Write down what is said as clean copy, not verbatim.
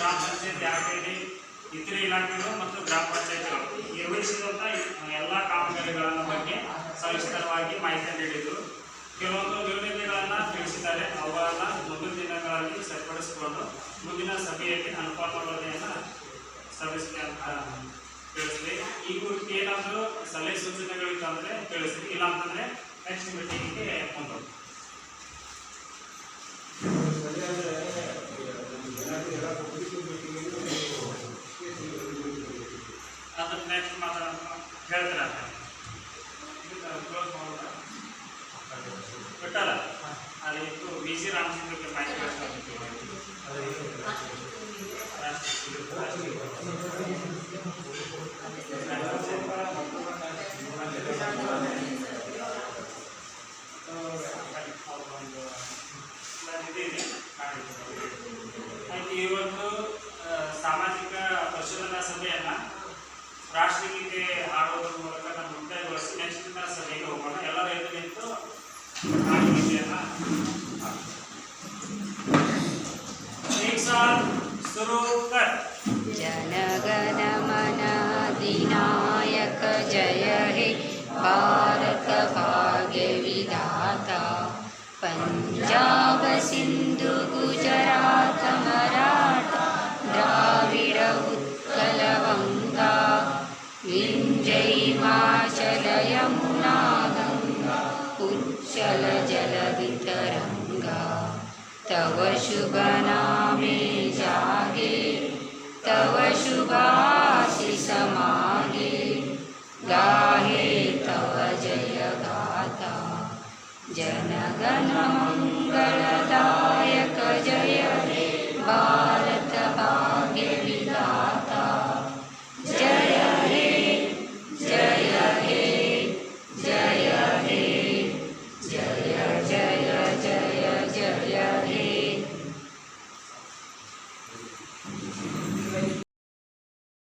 ಗ್ರಾಮ ಪಂಚಾಯತ್ ಆರ್ಟಿಡಿ ಇತರೆ ಇಲಾಖೆಗಳು ಮತ್ತು ಗ್ರಾಮ ಪಂಚಾಯತ್ಗಳು ನಿರ್ವಹಿಸಿದಂಥ ಎಲ್ಲ ಕಾಮಗಾರಿಗಳ ಬಗ್ಗೆ ಸವಿಸ್ತರವಾಗಿ ಮಾಹಿತಿ ನೀಡಿದರು. ಕೆಲವೊಂದು ನ್ಯೂನತೆಗಳನ್ನು ತಿಳಿಸಿದ್ದಾರೆ. ಅವುಗಳನ್ನು ಮುಂದಿನ ದಿನಗಳಲ್ಲಿ ಸರಿಪಡಿಸಿಕೊಂಡು ಮುಂದಿನ ಸಭೆಯಲ್ಲಿ ಅನುಪಾತ ವರದಿಯನ್ನು ಸಲ್ಲಿಸಲಿ ಅಂತ ತಿಳಿಸ್ರಿ. ಈ ಕುರಿತು ಏನಾದರೂ ಸಲಹೆ ಸೂಚನೆಗಳಿತ್ತಂದರೆ ತಿಳಿಸ್ರಿ, ಇಲ್ಲ ಅಂತಂದರೆ ನೆಕ್ಸ್ಟ್ ಮೀಟಿಂಗಿಗೆ ಮುಂದೆ ಅದನ್ನ ನೆಕ್ಸ್ಟ್ ಹೇಳ್ತಾರೆ ಬಿಟ್ಟಲ್ಲ. ಅದು ಬಿ ಸಿ ರಾಮಚಂದ್ರಕ್ಕೆ ಮಾಹಿತಿ ಇವತ್ತು ಸಾಮಾಜಿಕ ಪರಿಶೋಧನಾ ಸಭೆಯನ್ನು ರಾಷ್ಟ್ರಗೀತೆ ಹಾಡುವುದರ ಮೂಲಕ ನಾವು ಮುಕ್ತಾಯಗೊಳಿಸಿ ನೆಕ್ಸ್ಟ್ ದಿನ ಸಭೆಗೆ ಹೋಗೋಣ. ಎಲ್ಲ ರೈತರು ನಿಂತು ಹಾಡುಗೀತೆಯನ್ನು ಶುರು ಕರ್. ಜನಗಣ ಮನ ಅಧಿನಾಯಕ ಜಯ ಹೇ ಭಾರತ ಭಾಗ್ಯ ವಿಧಾತ. पंजाब सिंधु गुजरात मराठा द्राविड उत्कल गंगा विंध्य हिमाचल यमुना गंगा उच्चल जलधितरंगा. तव शुभ नामे जागे तव शुभाशिष मागे गाहे तव जय गाथा. जनगण मंगलदायक जय हे